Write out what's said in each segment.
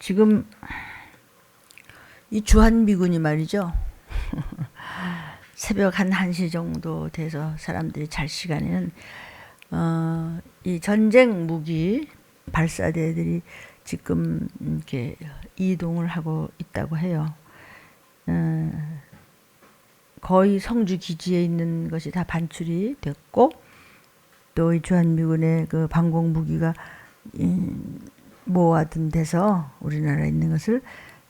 지금 이 주한미군이 말이죠. 새벽 한 1시 정도 돼서 사람들이 잘 시간에는 이 전쟁 무기 발사대들이 지금 이렇게 이동을 하고 있다고 해요. 거의 성주 기지에 있는 것이 다 반출이 됐고, 또 이 주한미군의 그 방공 무기가 모아둔 데서 우리나라에 있는 것을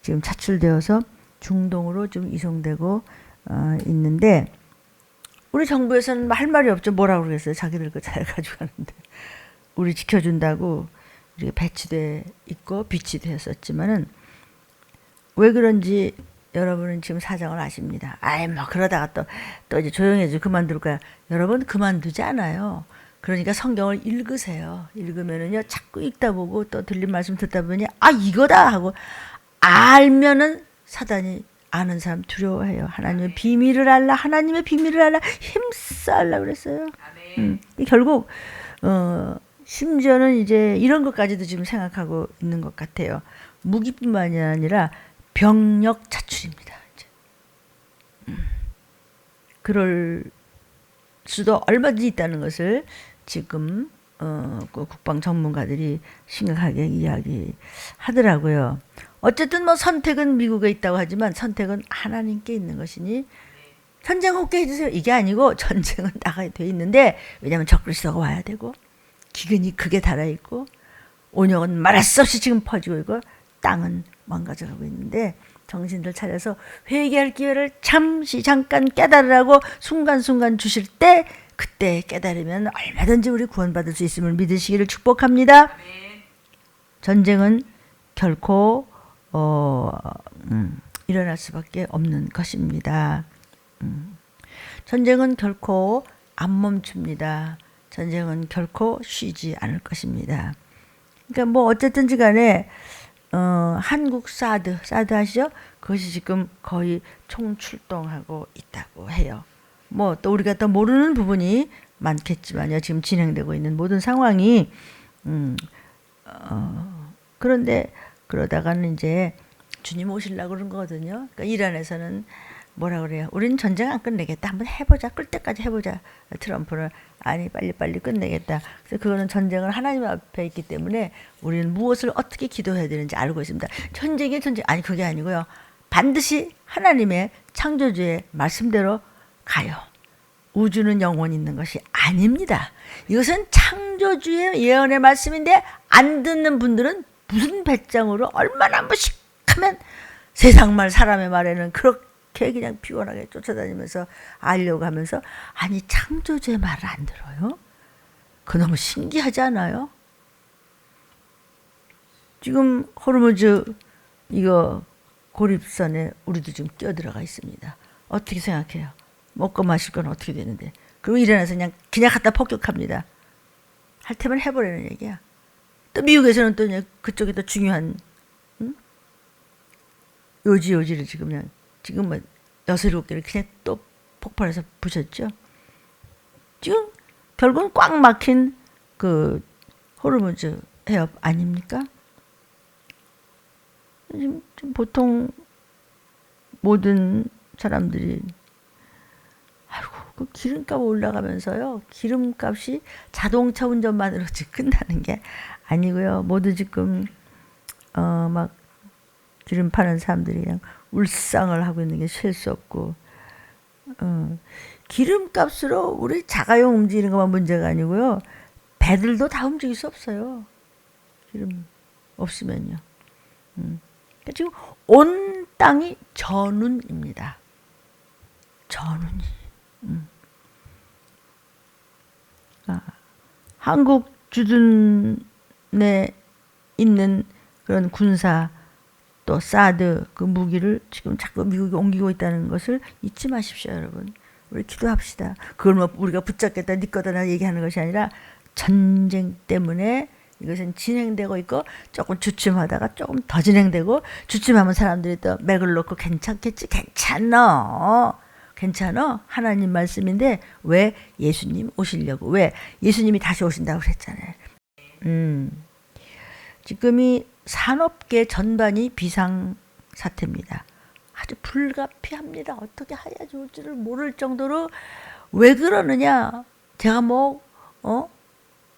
지금 차출되어서 중동으로 좀 이송되고 있는데, 우리 정부에서는 할 말이 없죠. 뭐라고 그러겠어요. 자기들 거 잘 가져가는데. 우리 지켜준다고 이렇게 배치돼 있고 비치되었었지만은 왜 그런지 여러분은 지금 사정을 아십니다. 아이 뭐 그러다가 또 이제 조용해지고 그만둘 거야. 여러분 그만두지 않아요. 그러니까 성경을 읽으세요. 읽으면은요 자꾸 읽다 보고 또 들린 말씀 듣다 보니 아 이거다 하고 알면은 사단이 아는 사람 두려워해요. 하나님의 비밀을 알라, 하나님의 비밀을 알라, 힘써 알라 그랬어요. 결국 심지어는 이제 이런 것까지도 지금 생각하고 있는 것 같아요. 무기뿐만이 아니라 병력 차출입니다. 이제. 그럴 수도 얼마든지 있다는 것을 지금 그 국방 전문가들이 심각하게 이야기하더라고요. 어쨌든 뭐 선택은 미국에 있다고 하지만 선택은 하나님께 있는 것이니 전쟁 없게 해주세요. 이게 아니고 전쟁은 나가야 돼 있는데, 왜냐하면 적그리스도가 와야 되고 기근이 크게 달아있고 온역은 말할 수 없이 지금 퍼지고 있고 땅은 망가져가고 있는데, 정신들 차려서 회개할 기회를 잠깐 깨달으라고 순간순간 주실 때 그때 깨달으면 얼마든지 우리 구원받을 수 있음을 믿으시기를 축복합니다. 전쟁은 결코 일어날 수밖에 없는 것입니다. 전쟁은 결코 안 멈춥니다. 전쟁은 결코 쉬지 않을 것입니다. 그러니까 뭐 어쨌든지 간에 한국 사드 아시죠? 그것이 지금 거의 총출동하고 있다고 해요. 뭐 또 우리가 또 모르는 부분이 많겠지만요. 지금 진행되고 있는 모든 상황이 그런데 그러다가는 이제 주님 오시려고 그런 거거든요. 그러니까 이란에서는 뭐라 그래요? 우린 전쟁 안 끝내겠다. 한번 해보자. 끌 때까지 해보자. 트럼프는 아니 빨리 끝내겠다. 그래서 그거는 전쟁은 하나님 앞에 있기 때문에 우리는 무엇을 어떻게 기도해야 되는지 알고 있습니다. 전쟁이 전쟁 아니 그게 아니고요. 반드시 하나님의 창조주의 말씀대로 가요. 우주는 영원히 있는 것이 아닙니다. 이것은 창조주의 예언의 말씀인데 안 듣는 분들은 무슨 배짱으로 얼마나 무식하면 세상 말 사람의 말에는 그렇게 그냥 피곤하게 쫓아다니면서 알려고 하면서 아니 창조주의 말을 안 들어요? 그거 너무 신기하지 않아요? 지금 호르무즈 이거 고립선에 우리도 지금 끼어들어가 있습니다. 어떻게 생각해요? 먹고 마실 건 어떻게 되는데? 그리고 일어나서 그냥 갖다 폭격합니다. 할 테면 해보라는 얘기야. 또 미국에서는 또 그쪽이 더 중요한 요지를 지금 뭐 6-7개를 그냥 또 폭발해서 부셨죠. 지금 결국은 꽉 막힌 그 호르무즈 해협 아닙니까? 지금 보통 모든 사람들이 아이고 그 기름값 올라가면서요. 기름값이 자동차 운전만으로 지금 끝나는 게 아니고요. 모두 지금 막 기름 파는 사람들이 그냥 울상을 하고 있는 게 쉴 수 없고 기름값으로 우리 자가용 움직이는 것만 문제가 아니고요. 배들도 다 움직일 수 없어요. 기름 없으면요. 그러니까 지금 온 땅이 전운입니다. 전운이. 한국 주둔에 있는 그런 군사 또 사드 그 무기를 지금 자꾸 미국이 옮기고 있다는 것을 잊지 마십시오, 여러분. 우리 기도합시다. 그걸 뭐 우리가 붙잡겠다, 네 거다 얘기하는 것이 아니라 전쟁 때문에 이것은 진행되고 있고 조금 주춤하다가 조금 더 진행되고 주춤하면 사람들이 또 맥을 놓고 괜찮겠지? 괜찮아. 하나님 말씀인데 왜 예수님 오시려고? 왜 예수님이 다시 오신다고 그랬잖아요. 지금이 산업계 전반이 비상 사태입니다. 아주 불가피합니다. 어떻게 해야 좋을지를 모를 정도로. 왜 그러느냐? 제가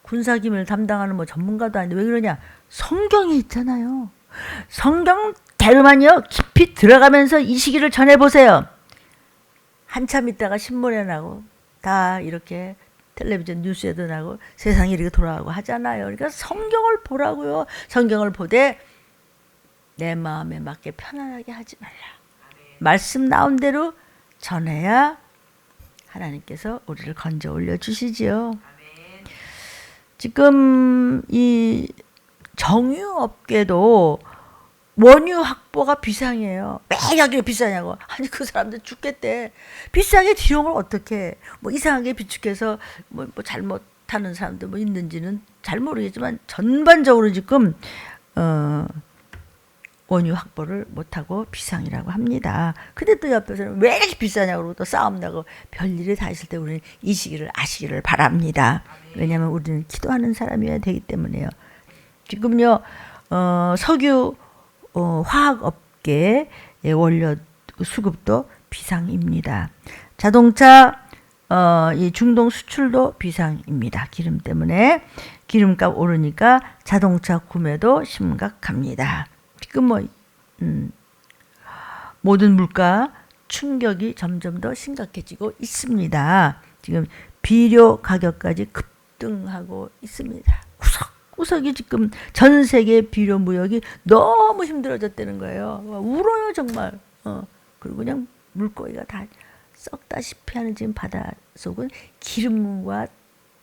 군사기밀 담당하는 전문가도 아닌데 왜 그러냐? 성경에 있잖아요. 성경대로만요 깊이 들어가면서 이 시기를 전해보세요. 한참 있다가 신문에 나고 다 이렇게 텔레비전 뉴스에도 나고 세상이 이렇게 돌아가고 하잖아요. 그러니까 성경을 보라고요. 성경을 보되 내 마음에 맞게 편안하게 하지 말라. 말씀 나온 대로 전해야 하나님께서 우리를 건져 올려주시지요. 지금 이 정유업계도 원유 확보가 비상이에요. 왜 여기가 비싸냐고. 아니 그 사람들 죽겠대. 비싸게 비용을 어떻게 해. 이상하게 비축해서 잘못하는 사람도 있는지는 잘 모르겠지만 전반적으로 지금 원유 확보를 못하고 비상이라고 합니다. 근데 또 옆에서는 왜 이렇게 비싸냐고 그러고 또 싸움 나고 별일이 다 있을 때 우리는 이 시기를 아시기를 바랍니다. 왜냐하면 우리는 기도하는 사람이어야 되기 때문에요. 지금요 석유 화학업계 원료 수급도 비상입니다. 자동차 이 중동 수출도 비상입니다. 기름 때문에 기름값 오르니까 자동차 구매도 심각합니다. 지금 모든 물가 충격이 점점 더 심각해지고 있습니다. 지금 비료 가격까지 급등하고 있습니다. 구석구석이 지금 전 세계 비료 무역이 너무 힘들어졌다는 거예요. 울어요 정말. 그리고 그냥 물고기가 다 썩다시피 하는 지금 바닷속은 기름과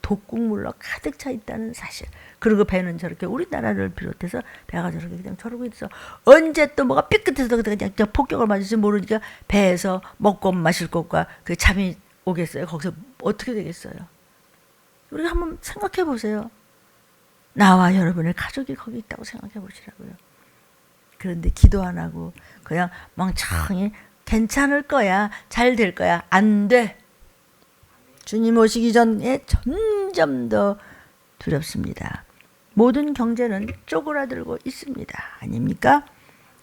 독국물로 가득 차 있다는 사실. 그리고 배는 저렇게 우리나라를 비롯해서 배가 저렇게 그냥 저러고 있어. 언제 또 뭐가 삐끗해서 그냥 폭격을 맞을지 모르니까 배에서 먹고 마실 것과 그 잠이 오겠어요. 거기서 어떻게 되겠어요? 우리가 한번 생각해 보세요. 나와 여러분의 가족이 거기 있다고 생각해 보시라고요. 그런데 기도 안 하고 그냥 멍청히 괜찮을 거야, 잘 될 거야. 안 돼. 주님 오시기 전에 점점 더 두렵습니다. 모든 경제는 쪼그라들고 있습니다. 아닙니까?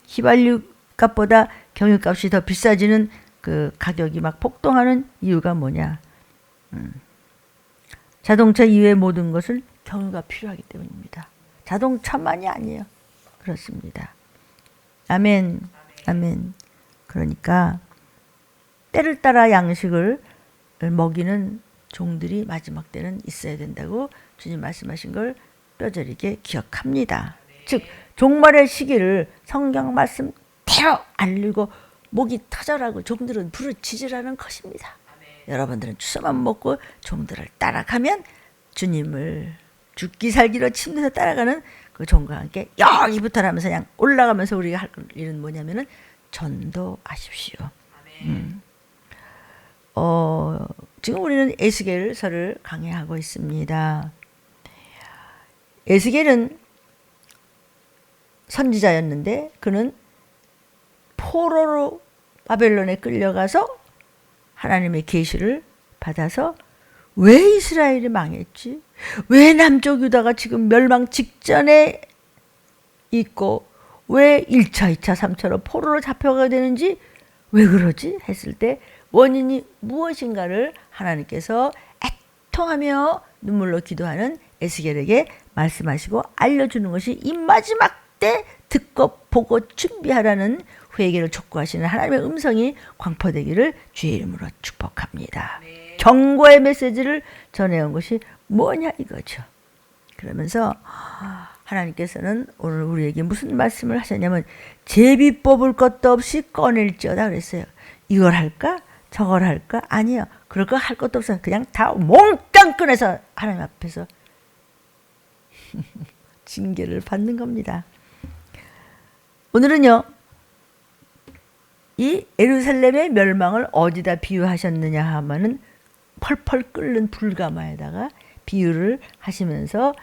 휘발유 값보다 경유값이 더 비싸지는 그 가격이 막 폭등하는 이유가 뭐냐? 자동차 이외의 모든 것은 경유가 필요하기 때문입니다. 자동차만이 아니에요. 그렇습니다. 아멘. 아멘. 그러니까 때를 따라 양식을 먹이는 종들이 마지막 때는 있어야 된다고 주님 말씀하신 걸 뼈저리게 기억합니다. 즉 종말의 시기를 성경 말씀대로 알리고 목이 터져라고 종들은 부르짖으라는 것입니다. 여러분들은 주서만 먹고 종들을 따라가면 주님을 죽기 살기로 침대에서 따라가는 그 종과 함께 여기부터 하면서 그냥 올라가면서 우리가 할 일은 뭐냐면은 전도하십시오. 지금 우리는 에스겔서를 강해하고 있습니다. 에스겔은 선지자였는데 그는 포로로 바벨론에 끌려가서 하나님의 계시를 받아서 왜 이스라엘이 망했지? 왜 남쪽 유다가 지금 멸망 직전에 있고 왜 1차, 2차, 3차로 포로로 잡혀가게 되는지 왜 그러지? 했을 때 원인이 무엇인가를 하나님께서 애통하며 눈물로 기도하는 에스겔에게 말씀하시고 알려주는 것이 이 마지막 때 듣고 보고 준비하라는 회개를 촉구하시는 하나님의 음성이 광포되기를 주의 이름으로 축복합니다. 네. 경고의 메시지를 전해온 것이 뭐냐 이거죠. 그러면서 하나님께서는 오늘 우리에게 무슨 말씀을 하셨냐면 제비 뽑을 것도 없이 꺼낼지어다 그랬어요. 이걸 할까? 저걸 할까? 아니요. 그럴 거 할 것도 없어요. 그냥 다 몽땅 꺼내서 하나님 앞에서 징계를 받는 겁니다. 오늘은요. 이 예루살렘의 멸망을 어디다 비유하셨느냐 하면은 펄펄 끓는 불가마에다가 비유를 하시면서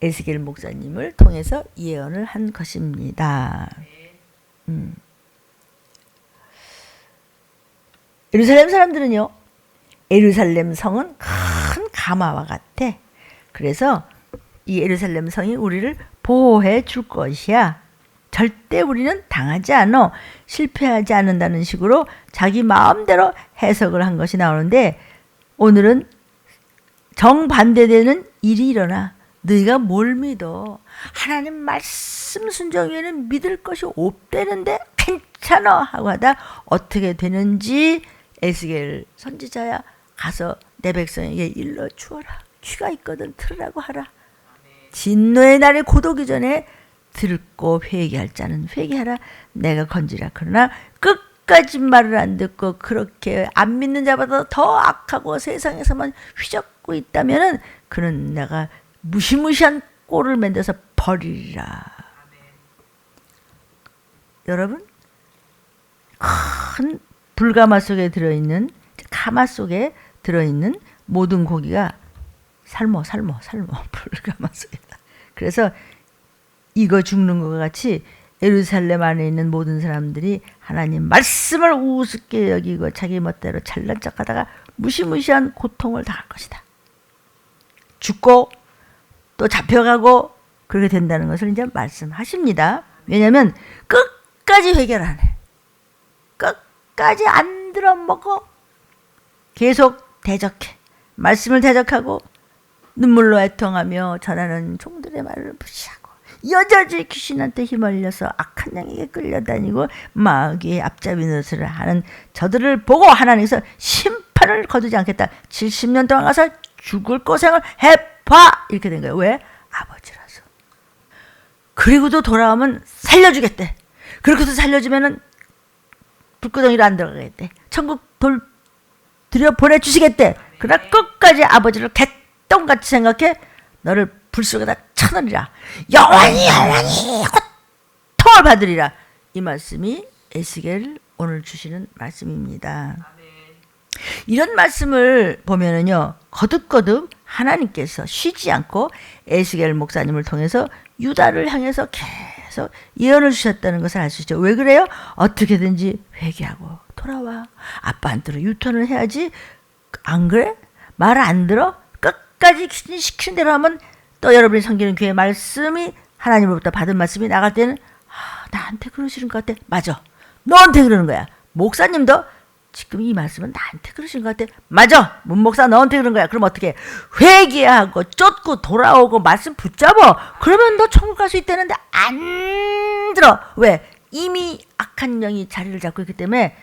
에스겔 목사님을 통해서 예언을 한 것입니다. 예루살렘 사람들은요. 예루살렘 성은 큰 가마와 같아. 그래서 이 예루살렘 성이 우리를 보호해 줄 것이야. 절대 우리는 당하지 않아, 실패하지 않는다는 식으로 자기 마음대로 해석을 한 것이 나오는데, 오늘은 정반대되는 일이 일어나. 너희가 뭘 믿어? 하나님 말씀 순종 외에는 믿을 것이 없대는데 괜찮아 하고 하다 어떻게 되는지 에스겔 선지자야, 가서 내 백성에게 일러 주어라. 귀가 있거든 들으라고 하라. 진노의 날에 고독이 전에 듣고 회개할 자는 회개하라. 내가 건지라. 그러나 끝까지 말을 안 듣고 그렇게 안 믿는 자보다 더 악하고 세상에서만 휘젓고 있다면 그는 내가 무시무시한 꼴을 만들어서 버리리라. 여러분, 큰 불가마 속에 들어있는, 가마 속에 들어있는 모든 고기가 삶어 불가마 속에. 그래서 이거 죽는 것과 같이 예루살렘 안에 있는 모든 사람들이 하나님 말씀을 우습게 여기고 자기 멋대로 잘난 척하다가 무시무시한 고통을 당할 것이다. 죽고 또 잡혀가고 그렇게 된다는 것을 이제 말씀하십니다. 왜냐하면 끝까지 회개를 안 해. 끝까지 안 들어먹어. 계속 대적해. 말씀을 대적하고 눈물로 애통하며 전하는 종들의 말을 무시하고 여자지 귀신한테 휘말려서 악한 양에게 끌려다니고 마귀의 앞잡이 노릇을 하는 저들을 보고 하나님께서 심판을 거두지 않겠다. 70년 동안 가서 죽을 고생을 해봐. 이렇게 된 거예요. 왜? 아버지라서. 그리고도 돌아오면 살려주겠대. 그렇게도 살려주면은 불구덩이로 안 들어가겠대. 천국 들여 보내주시겠대. 그러나 끝까지 아버지를 개똥같이 생각해 너를 불 속에다 쳐넣으리라. 영원히 고통을 받으리라. 이 말씀이 에스겔 오늘 주시는 말씀입니다. 이런 말씀을 보면은요, 거듭거듭 하나님께서 쉬지 않고 에스겔 목사님을 통해서 유다를 향해서 계속 예언을 주셨다는 것을 알 수 있죠. 왜 그래요? 어떻게든지 회개하고 돌아와. 아빠한테로 유턴을 해야지. 안 그래? 말 안 들어? 끝까지 시키는 대로 하면 또 여러분이 섬기는 교회 말씀이 하나님으로부터 받은 말씀이 나갈 때는 나한테 그러시는 것 같아. 맞아. 너한테 그러는 거야. 목사님도 지금 이 말씀은 나한테 그러시는 것 같아. 맞아. 문목사 너한테 그런 거야. 그럼 어떻게 해? 회개하고 쫓고 돌아오고 말씀 붙잡아. 그러면 너 천국 갈 수 있다는데 안 들어. 왜? 이미 악한 영이 자리를 잡고 있기 때문에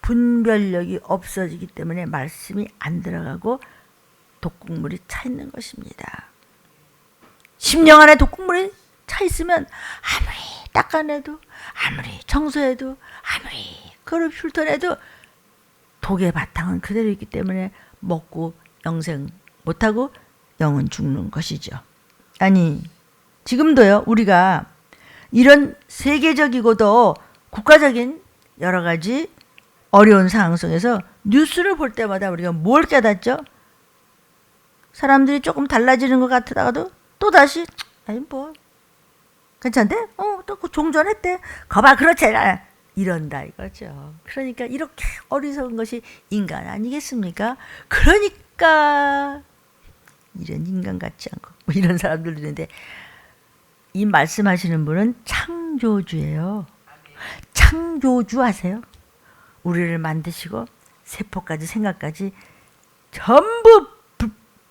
분별력이 없어지기 때문에 말씀이 안 들어가고 독국물이 차 있는 것입니다. 심령 안에 독국물이 차 있으면 아무리 닦아내도 아무리 청소해도 아무리 그릇 훑어내도 독의 바탕은 그대로 있기 때문에 먹고 영생 못하고 영은 죽는 것이죠. 아니, 지금도요, 우리가 이런 세계적이고도 국가적인 여러 가지 어려운 상황 속에서 뉴스를 볼 때마다 우리가 뭘 깨닫죠? 사람들이 조금 달라지는 것 같다가도 또다시 아니 뭐 괜찮대? 또 종전했대. 거봐 그렇지 이런다 이거죠. 그러니까 이렇게 어리석은 것이 인간 아니겠습니까? 그러니까 이런 인간 같지 않고 뭐 이런 사람들 있는데, 이 말씀하시는 분은 창조주예요. 창조주 아세요? 우리를 만드시고 세포까지 생각까지 전부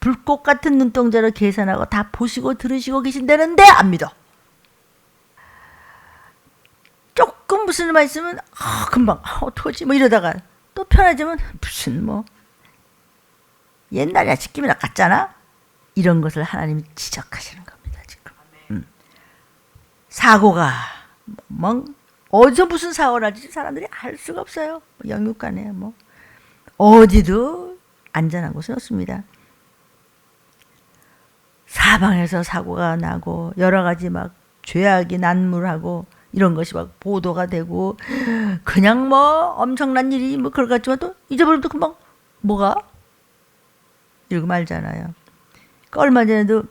불꽃 같은 눈동자로 계산하고 다 보시고 들으시고 계신다는데 안 믿어. 조금 무슨 말 있으면 금방 어떡하지 뭐 이러다가 또 편해지면 무슨 뭐 옛날이야 지킴이나 같잖아. 이런 것을 하나님이 지적하시는 겁니다. 지금 사고가 뭐 어디서 무슨 사고를 할지 사람들이 알 수가 없어요. 영육간에 뭐 어디도 안전한 곳은 없습니다. 사방에서 사고가 나고 여러 가지 막 죄악이 난무하고 이런 것이 막 보도가 되고 그냥 뭐 엄청난 일이 뭐 그럴 것 같지만 또 잊어버리면 또 금방 뭐가 이러고 말잖아요. 그러니까 얼마 전에도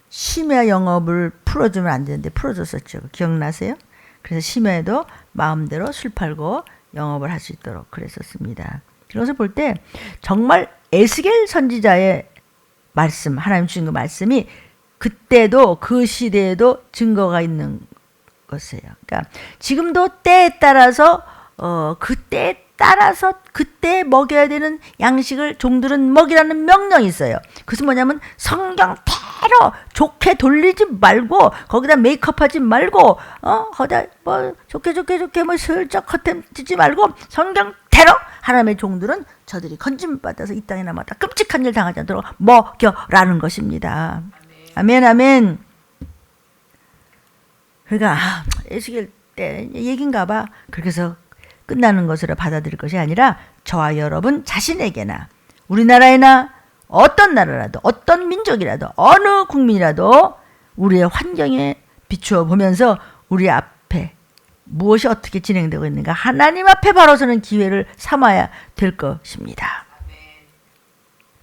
심야 영업을 풀어주면 안 되는데 풀어줬었죠. 기억나세요? 그래서 심야에도 마음대로 술 팔고 영업을 할 수 있도록 그랬었습니다. 그것을 볼 때 정말 에스겔 선지자의 말씀, 하나님 주신 그 말씀이 그때도 그 시대에도 증거가 있는 것이에요. 그러니까 지금도 때에 따라서 그때에 따라서 그때 먹여야 되는 양식을 종들은 먹이라는 명령이 있어요. 그것은 뭐냐면 성경대로 좋게 돌리지 말고 거기다 메이크업하지 말고 거기다 뭐 좋게 뭐 슬쩍 커튼 치지 말고 성경대로 하나님의 종들은 저들이 건짐 받아서 이 땅에 남았다 끔찍한 일 당하지 않도록 먹여라는 것입니다. 아멘 아멘. 그러니까 에스겔 때 얘긴가 봐. 그렇게 해서 끝나는 것으로 받아들일 것이 아니라 저와 여러분 자신에게나 우리나라에나 어떤 나라라도 어떤 민족이라도 어느 국민이라도 우리의 환경에 비추어 보면서 우리 앞에 무엇이 어떻게 진행되고 있는가 하나님 앞에 바로 서는 기회를 삼아야 될 것입니다.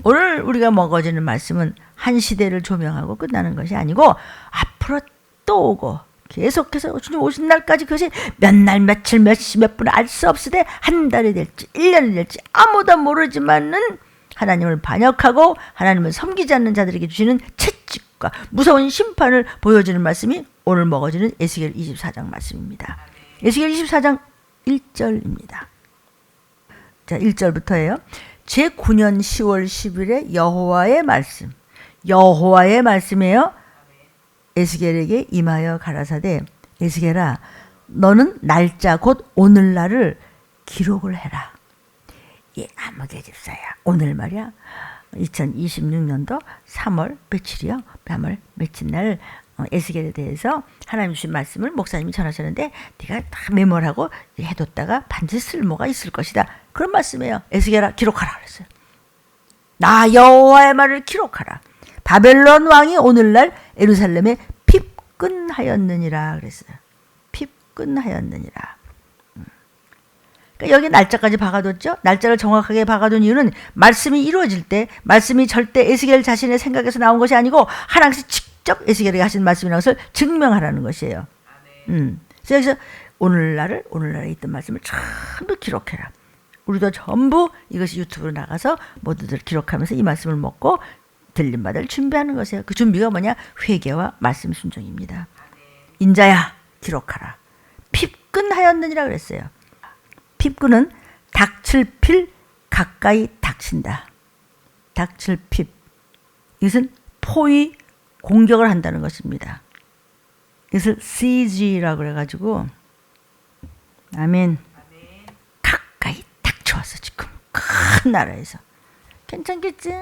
오늘 우리가 먹어지는 말씀은 한 시대를 조명하고 끝나는 것이 아니고 앞으로 또 오고 계속해서 주님 오신 날까지 그것이 몇 날, 며칠, 몇 시, 몇 분 알 수 없으되 한 달이 될지 1년이 될지 아무도 모르지만은 하나님을 반역하고 하나님을 섬기지 않는 자들에게 주시는 채찍과 무서운 심판을 보여주는 말씀이 오늘 먹어지는 에스겔 24장 말씀입니다. 에스겔 24장 1절입니다. 자, 1절부터예요. 제9년 10월 10일에 여호와의 말씀. 여호와의 말씀이에요. 에스겔에게 임하여 가라사대 에스겔아 너는 날짜 곧 오늘날을 기록을 해라. 예, 아무개 집사야. 오늘 말이야. 2026년도 3월 며칠이요. 3월 며칠 날 에스겔에 대해서 하나님 주신 말씀을 목사님이 전하셨는데 네가 다 메모하고 해뒀다가 반드시 쓸모가 있을 것이다. 그런 말씀이에요. 에스겔아 기록하라 그랬어요. 나 여호와의 말을 기록하라. 바벨론 왕이 오늘날 예루살렘에 핍근하였느니라 그랬어요. 핍근하였느니라. 그러니까 여기 날짜까지 박아뒀죠. 날짜를 정확하게 박아둔 이유는 말씀이 이루어질 때 말씀이 절대 에스겔 자신의 생각에서 나온 것이 아니고 하나님께서 직접 에스겔에게 하신 말씀이라는 것을 증명하라는 것이에요. 그래서 오늘날에 있던 말씀을 전부 기록해라. 우리도 전부 이것이 유튜브로 나가서 모두들 기록하면서 이 말씀을 먹고 들림받을 준비하는 것이에요. 그 준비가 뭐냐? 회개와 말씀 순종입니다. 인자야 기록하라. 핍근하였느니라 그랬어요. 핍근은 닥칠 필 가까이 닥친다. 닥칠 핍. 이것은 포위 공격을 한다는 것입니다. 이것을 siege라고 그래가지고 아멘. 가까이 닥쳐왔어 지금 큰 나라에서. 괜찮겠지?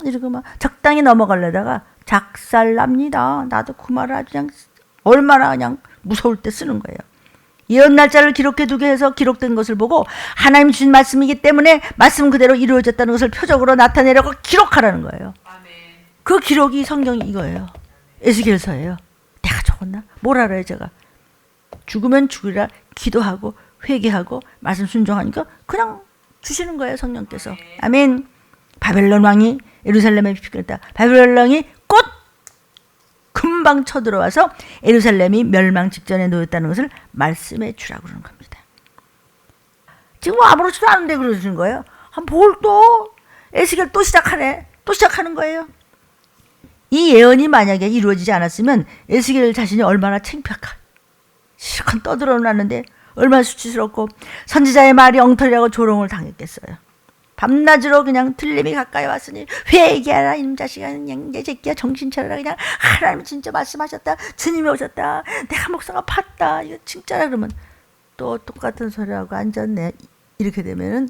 이러고 막 적당히 넘어가려다가 작살납니다. 나도 그 말을 아주 그냥 얼마나 그냥 무서울 때 쓰는 거예요. 예언 날짜를 기록해 두게 해서 기록된 것을 보고 하나님 주신 말씀이기 때문에 말씀 그대로 이루어졌다는 것을 표적으로 나타내려고 기록하라는 거예요. 그 기록이 성경이 이거예요. 에스겔서예요. 내가 적었나? 뭘 알아요 제가. 죽으면 죽으리라 기도하고 회개하고 말씀 순종하니까 그냥 주시는 거예요 성령께서. 아멘. 바벨론 왕이 예루살렘에 핍근했다. 바벨론 왕이 곧 금방 쳐들어와서 예루살렘이 멸망 직전에 놓였다는 것을 말씀해 주라고 그러는 겁니다. 지금 아무렇지도 않은데 그러시는 거예요. 뭘 또 에스겔 또 시작하네. 또 시작하는 거예요. 이 예언이 만약에 이루어지지 않았으면 에스겔 자신이 얼마나 창피할까. 실컷 떠들어놨는데 얼마나 수치스럽고 선지자의 말이 엉터리라고 조롱을 당했겠어요. 밤낮으로 그냥 틀림이 가까이 왔으니 회개하라 이놈 자식아 그냥 내 새끼야 정신 차려라 그냥 하나님 진짜 말씀하셨다 주님이 오셨다 내가 목사가 팠다 이거 진짜라 그러면 또 똑같은 소리하고 앉았네 이렇게 되면은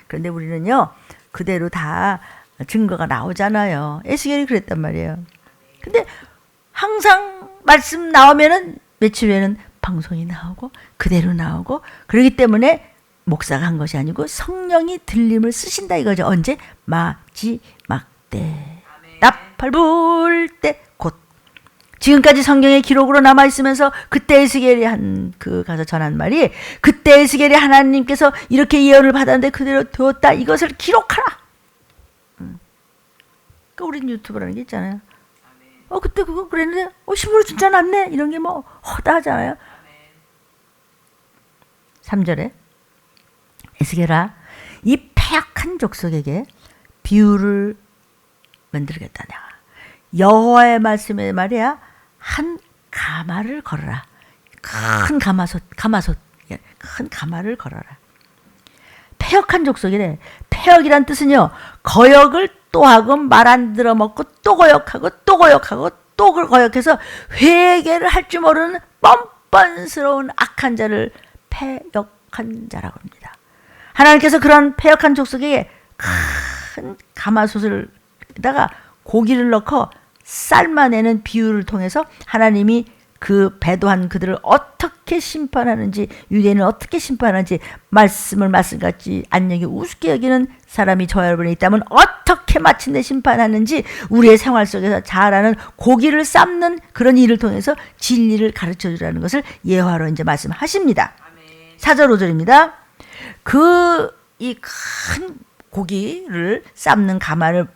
그런데 우리는요 그대로 다 증거가 나오잖아요. 에스겔이 그랬단 말이에요. 근데 항상 말씀 나오면은 며칠 후에는 방송이 나오고 그대로 나오고 그러기 때문에 목사가 한 것이 아니고 성령이 들림을 쓰신다 이거죠. 언제? 마지막 때. 나팔 불 때 곧. 지금까지 성경의 기록으로 남아있으면서 그때 에스겔이 가서 전한 말이 그때 에스겔이 하나님께서 이렇게 예언을 받았는데 그대로 되었다. 이것을 기록하라. 그러니까 우린 유튜브라는 게 있잖아요. 그때 그거 그랬는데 신문을 진짜 났네. 이런 게 뭐 허다하잖아요. 3절에 에스겔아 이 패악한 족속에게 비유를 만들겠다. 내가 여호와의 말씀에 말이야 한 가마를 걸어라. 큰 가마솥, 큰 가마를 걸어라. 패역한 족속이래. 패역이란 뜻은요, 거역을 또 하고 말 안 들어먹고 또 거역하고 또 거역하고 또 거역해서 회개를 할 줄 모르는 뻔뻔스러운 악한 자를 패역한 자라고 합니다. 하나님께서 그런 패역한 족속에게 큰 가마솥에다가 고기를 넣고 삶아내는 비유를 통해서 하나님이 그 배도한 그들을 어떻게 심판하는지, 유대인을 어떻게 심판하는지 말씀을 말씀같이 안 여기 우습게 여기는 사람이 저와 여러분이 있다면 어떻게 마침내 심판하는지 우리의 생활 속에서 잘 아는 고기를 삶는 그런 일을 통해서 진리를 가르쳐 주라는 것을 예화로 이제 말씀하십니다. 4절 5절입니다. 이 큰 고기를 삶는 가마를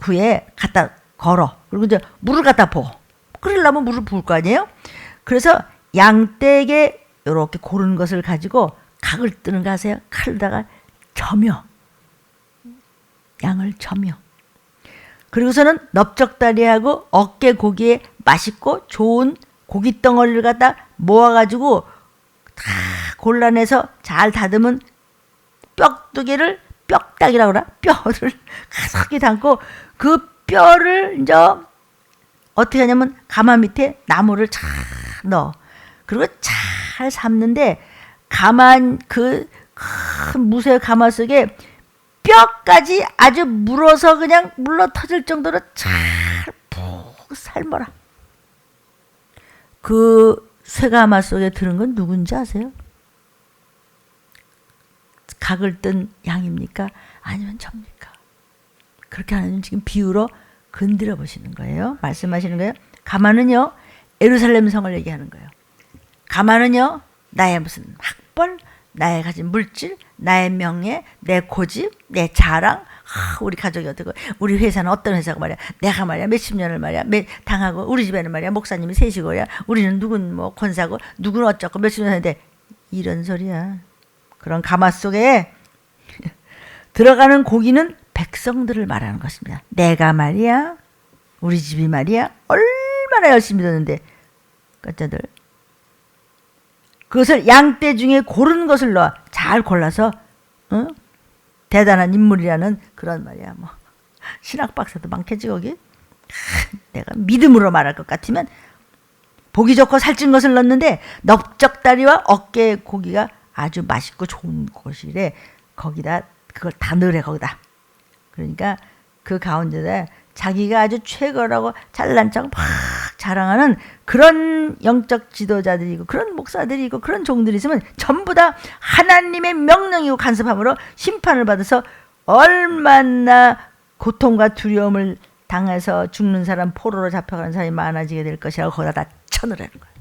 후에 갖다 걸어. 그리고 이제 물을 갖다 부어. 끓이려면 물을 부을 거 아니에요? 그래서 양떼에게 이렇게 고른 것을 가지고 각을 뜨는 거 아세요? 칼로다가 점여. 양을 점여. 그리고서는 넓적다리하고 어깨 고기에 맛있고 좋은 고기 덩어리를 갖다 모아가지고 다 골라내서 잘 다듬은 뼈두개를 뼈딱이라고 그러나? 뼈를 가득히 담고 그 뼈를 이제 어떻게 하냐면 가마 밑에 나무를 잘 넣어. 그리고 잘 삶는데 그 큰 무쇠 가마 속에 뼈까지 아주 물어서 그냥 물러 터질 정도로 잘 푹 삶아라. 그 쇠가마 속에 들은 건 누군지 아세요? 각을 뜬 양입니까? 아니면 접니까? 그렇게 하나님 지금 비유로 건드려 보시는 거예요. 말씀하시는 거예요. 가마는요, 예루살렘 성을 얘기하는 거예요. 가마는요, 나의 무슨 학벌, 나의 가진 물질, 나의 명예, 내 고집, 내 자랑, 우리 가족이 어떻고, 우리 회사는 어떤 회사고 말이야. 내가 말이야, 몇십 년을 말이야, 당하고, 우리 집에는 말이야, 목사님이 셋이고야, 우리는 누군 뭐 권사고, 누군 어쩌고, 몇십 년 했는데, 이런 소리야. 그런 가마 속에 들어가는 고기는 백성들을 말하는 것입니다. 내가 말이야, 우리 집이 말이야, 얼마나 열심히 듣는데, 까짜들. 그것을 양떼 중에 고른 것을 넣어 잘 골라서, 대단한 인물이라는 그런 말이야. 뭐 신학 박사도 많겠지 거기. 내가 믿음으로 말할 것 같으면 보기 좋고 살찐 것을 넣는데 넓적다리와 어깨 고기가 아주 맛있고 좋은 곳이래. 거기다 그걸 다 넣으래 거기다. 그러니까 그 가운데에 자기가 아주 최고라고 잘난 척 막 자랑하는 그런 영적 지도자들이고 그런 목사들이고 그런 종들이 있으면 전부 다 하나님의 명령이고 간섭함으로 심판을 받아서 얼마나 고통과 두려움을 당해서 죽는 사람, 포로로 잡혀가는 사람이 많아지게 될 것이라고 거기다 다 쳐넣으라는 거예요.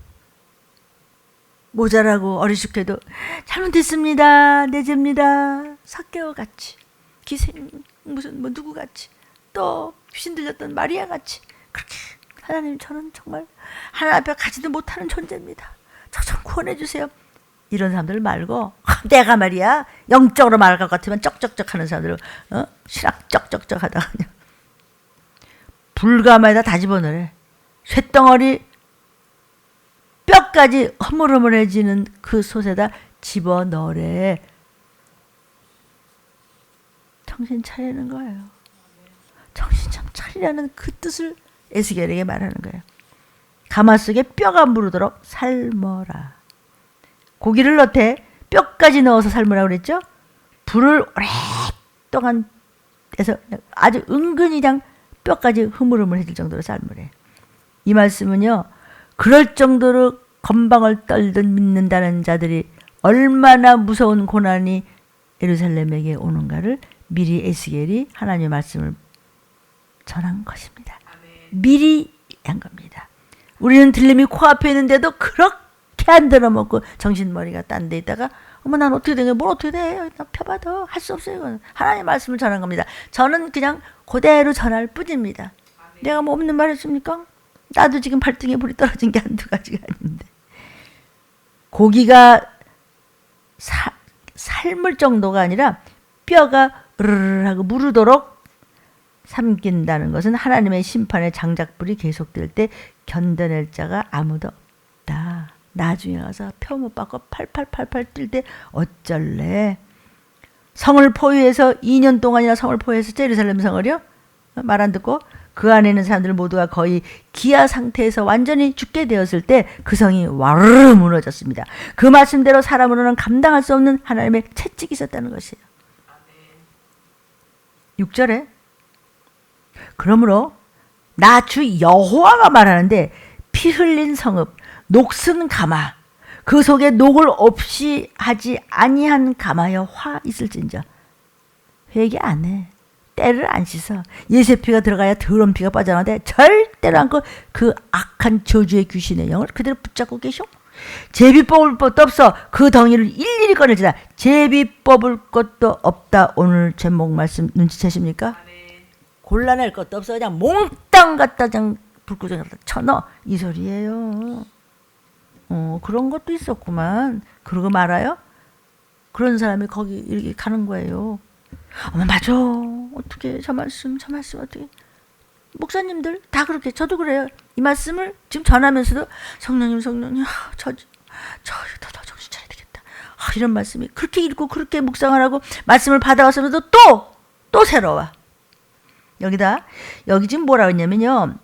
모자라고 어리숙해도 잘못했습니다. 내 죄입니다. 삭개와 같이, 기생 무슨 뭐 누구 같이, 또 귀신 들렸던 마리아 같이 그렇게 하나님 저는 정말 하나님 앞에 가지도 못하는 존재입니다. 저 좀 구원해 주세요. 이런 사람들 말고 내가 말이야 영적으로 말할 것 같으면 쩍쩍쩍 하는 사람들 신학 쩍쩍쩍 하다가 그냥 불가마에다 다 집어넣으래. 쇳덩어리 뼈까지 허물허물해지는 그 솥에다 집어넣으래. 정신 차리는 거예요. 정신 좀 차리라는 그 뜻을 에스겔에게 말하는 거예요. 가마 속에 뼈가 무르도록 삶어라. 고기를 넣되 뼈까지 넣어서 삶으라고 그랬죠. 불을 오랫동안 해서 아주 은근히 그냥 뼈까지 흐물흐물해질 정도로 삶으래. 이 말씀은요, 그럴 정도로 건방을 떨듯 믿는다는 자들이 얼마나 무서운 고난이 예루살렘에게 오는가를 미리 에스겔이 하나님의 말씀을 전한 것입니다. 미리 한 겁니다. 우리는 들림이 코앞에 있는데도 그렇게 안 들어먹고 정신머리가 딴 데 있다가 어머 난 어떻게 된 거야? 뭘 어떻게 돼? 나 펴봐도 할 수 없어요. 이건 하나님의 말씀을 전한 겁니다. 저는 그냥 그대로 전할 뿐입니다. 내가 뭐 없는 말 했습니까? 나도 지금 발등에 불이 떨어진 게 한두 가지가 아닌데. 고기가 삶을 정도가 아니라 뼈가 으르르 하고 무르도록 삼킨다는 것은 하나님의 심판의 장작불이 계속될 때 견뎌낼 자가 아무도 없다. 나중에 가서 표 못 받고 팔팔팔팔 뛸 때 어쩔래? 성을 포위해서 2년 동안이나 성을 포위해서 예루살렘 성을요? 말 안 듣고 그 안에 있는 사람들 모두가 거의 기아 상태에서 완전히 죽게 되었을 때 그 성이 와르르 무너졌습니다. 그 말씀대로 사람으로는 감당할 수 없는 하나님의 채찍이 있었다는 것이에요. 6절에 그러므로 나 주 여호와가 말하는데 피 흘린 성읍 녹슨 가마 그 속에 녹을 없이 하지 아니한 가마여 화 있을진저. 회개 안 해. 때를 안 씻어. 예세피가 들어가야 더러운 피가 빠져나오는데 절대로 않고 그 악한 저주의 귀신의 영을 그대로 붙잡고 계셔. 제비 뽑을 것도 없어. 그 덩이를 일일이 꺼내지라. 제비 뽑을 것도 없다. 오늘 제목 말씀 눈치채십니까? 골라낼 것도 없어. 그냥 몽땅 갖다 그냥 불구덩이 갖다 쳐넣어. 이 소리예요. 그런 것도 있었구만. 그러고 말아요? 그런 사람이 거기 이렇게 가는 거예요. 어머 맞아. 어떻게 저 말씀 어떻게. 목사님들 다 그렇게 저도 그래요. 이 말씀을 지금 전하면서도 성령님 저 정신 차려야 되겠다. 이런 말씀이 그렇게 읽고 그렇게 묵상을 하고 말씀을 받아왔으면서 또 새로워. 여기 지금 뭐라고 했냐면요.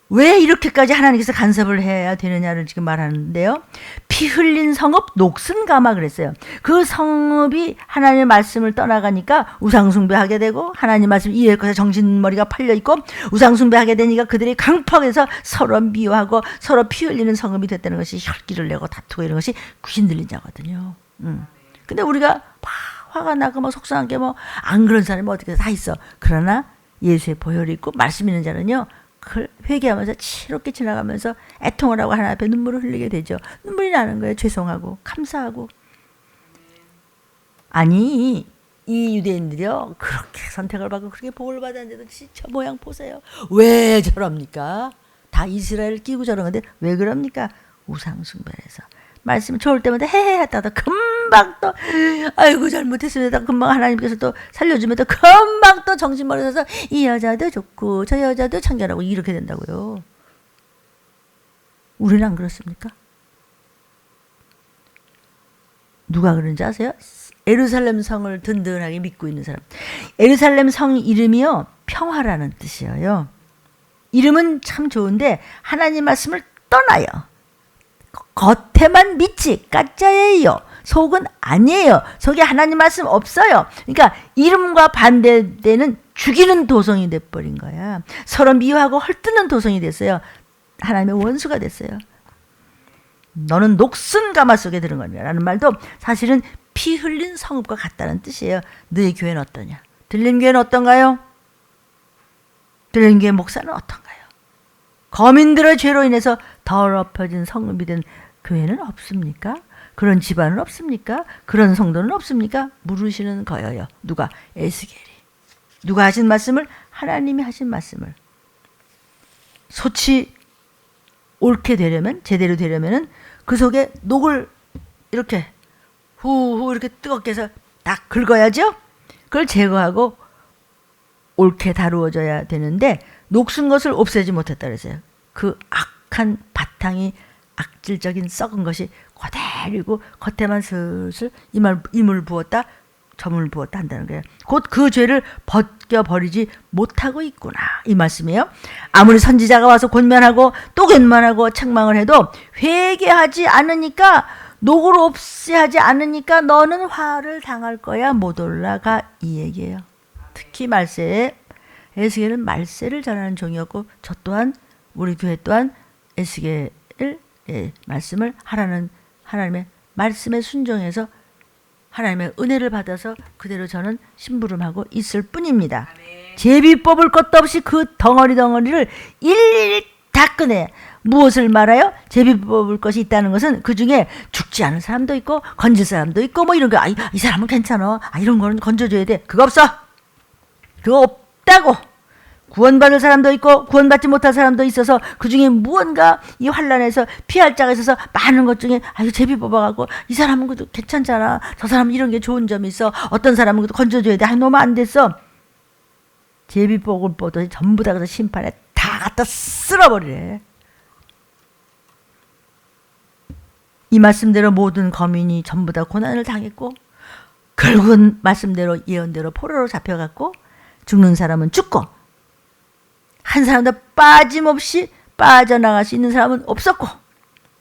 왜 이렇게까지 하나님께서 간섭을 해야 되느냐를 지금 말하는데요. 피 흘린 성읍 녹슨 가마 그랬어요. 그 성읍이 하나님의 말씀을 떠나가니까 우상숭배하게 되고 하나님 말씀 이해할 것에 정신머리가 팔려있고 우상숭배하게 되니까 그들이 강팍해서 서로 미워하고 서로 피 흘리는 성읍이 됐다는 것이 혈기를 내고 다투고 이런 것이 귀신 들린 자거든요. 근데 우리가 막 화가 나고 뭐 속상하게 뭐 안 그런 사람이 어떻게 다 있어. 그러나 예수의 보혈이 있고 말씀 있는 자는요. 그걸 회개하면서 치롭게 지나가면서 애통을 하고 하나님 앞에 눈물을 흘리게 되죠. 눈물이 나는 거예요. 죄송하고 감사하고. 아니 이 유대인들이요. 그렇게 선택을 받고 그렇게 복을 받았는데도 저 모양 보세요. 왜 저럽니까? 다 이스라엘 끼고 저런 건데 왜 그럽니까? 우상숭배해서. 말씀 좋을 때마다 헤헤 했다가 금방 또 아이고 잘못했습니다. 금방 하나님께서 또 살려주면 또 금방 또 정신머리 서서 이 여자도 좋고 저 여자도 참견하고 이렇게 된다고요. 우리는 안 그렇습니까? 누가 그런지 아세요? 예루살렘 성을 든든하게 믿고 있는 사람. 예루살렘 성 이름이요 평화라는 뜻이에요. 이름은 참 좋은데 하나님 말씀을 떠나요. 겉에만 믿지 가짜예요. 속은 아니에요. 속에 하나님 말씀 없어요. 그러니까 이름과 반대되는 죽이는 도성이 돼버린 거야. 서로 미워하고 헐뜯는 도성이 됐어요. 하나님의 원수가 됐어요. 너는 녹슨 가마 속에 들은 거냐 라는 말도 사실은 피 흘린 성읍과 같다는 뜻이에요. 너희 교회는 어떠냐? 들린 교회는 어떤가요? 들린 교회 목사는 어떤가요? 거민들의 죄로 인해서 더럽혀진 성읍이 된 교회는 없습니까? 그런 집안은 없습니까? 그런 성도는 없습니까? 물으시는 거예요. 누가? 에스겔이. 누가 하신 말씀을? 하나님이 하신 말씀을. 소치 옳게 되려면 제대로 되려면은 그 속에 녹을 이렇게 후후 이렇게 뜨겁게 해서 딱 긁어야죠. 그걸 제거하고 옳게 다루어져야 되는데 녹슨 것을 없애지 못했다 그랬어요. 그 악한 바탕이 악질적인 썩은 것이 그대로고 겉에만 슬슬 이물 부었다 점을 부었다 한다는 거예요. 곧 그 죄를 벗겨버리지 못하고 있구나 이 말씀이에요. 아무리 선지자가 와서 권면하고 또 권면하고 책망을 해도 회개하지 않으니까 녹을 없애하지 않으니까 너는 화를 당할 거야 못 올라가 이 얘기예요. 특히 말세에 에스겔은 말세를 전하는 종이었고 저 또한 우리 교회 또한 에스겔을 말씀을 하라는 하나님의 말씀에 순종해서 하나님의 은혜를 받아서 그대로 저는 심부름하고 있을 뿐입니다. 제비 뽑을 것도 없이 그 덩어리를 일일이 다 꺼내. 무엇을 말해요? 제비 뽑을 것이 있다는 것은 그 중에 죽지 않은 사람도 있고 건질 사람도 있고 뭐 이런 거. 이 사람은 괜찮아. 이런 거는 건져줘야 돼. 그거 없어. 그거 없다고. 구원받을 사람도 있고 구원받지 못할 사람도 있어서 그 중에 무언가 이 환난에서 피할 자가 있어서 많은 것 중에 제비 뽑아가고 이 사람은 그래도 괜찮잖아. 저 사람은 이런 게 좋은 점이 있어. 어떤 사람은 그래도 건져줘야 돼. 너무 안 됐어. 제비 뽑을 뻔도 전부 다 그래서 심판에 다 다 갖다 쓸어버리래. 이 말씀대로 모든 거민이 전부 다 고난을 당했고 결국은 말씀대로 예언대로 포로로 잡혀갔고 죽는 사람은 죽고 한 사람도 빠짐없이 빠져나갈 수 있는 사람은 없었고,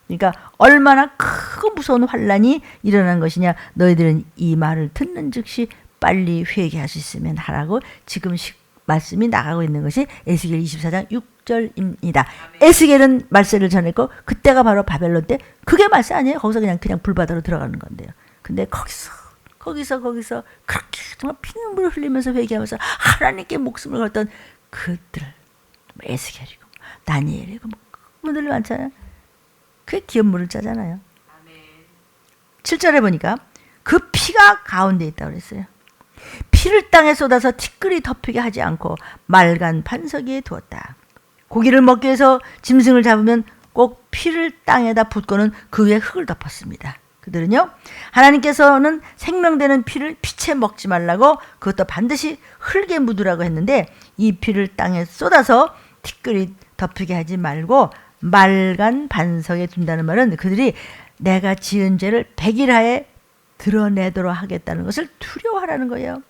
그러니까 얼마나 크고 무서운 환란이 일어난 것이냐. 너희들은 이 말을 듣는 즉시 빨리 회개할 수 있으면 하라고 지금 말씀이 나가고 있는 것이 에스겔 24장 6절입니다. 에스겔은 말세를 전했고 그때가 바로 바벨론 때. 그게 말세 아니에요? 거기서 그냥 불바다로 들어가는 건데요. 근데 거기서 그렇게 정말 피눈물을 흘리면서 회개하면서 하나님께 목숨을 걸던 그들, 에스겔이고 다니엘이고 그분들 많잖아요. 그게 기업물을 짜잖아요. 7절에 보니까 그 피가 가운데 있다고 그랬어요. 피를 땅에 쏟아서 티끌이 덮이게 하지 않고 말간 반석 위에 두었다. 고기를 먹기 위해서 짐승을 잡으면 꼭 피를 땅에다 붓고는 그 위에 흙을 덮었습니다. 그들은요, 하나님께서는 생명되는 피를 피채 먹지 말라고 그것도 반드시 흙에 묻으라고 했는데 이 피를 땅에 쏟아서 티끌이 덮이게 하지 말고 말간 반석에 둔다는 말은 그들이 내가 지은 죄를 100일 하에 드러내도록 하겠다는 것을 두려워하라는 거예요.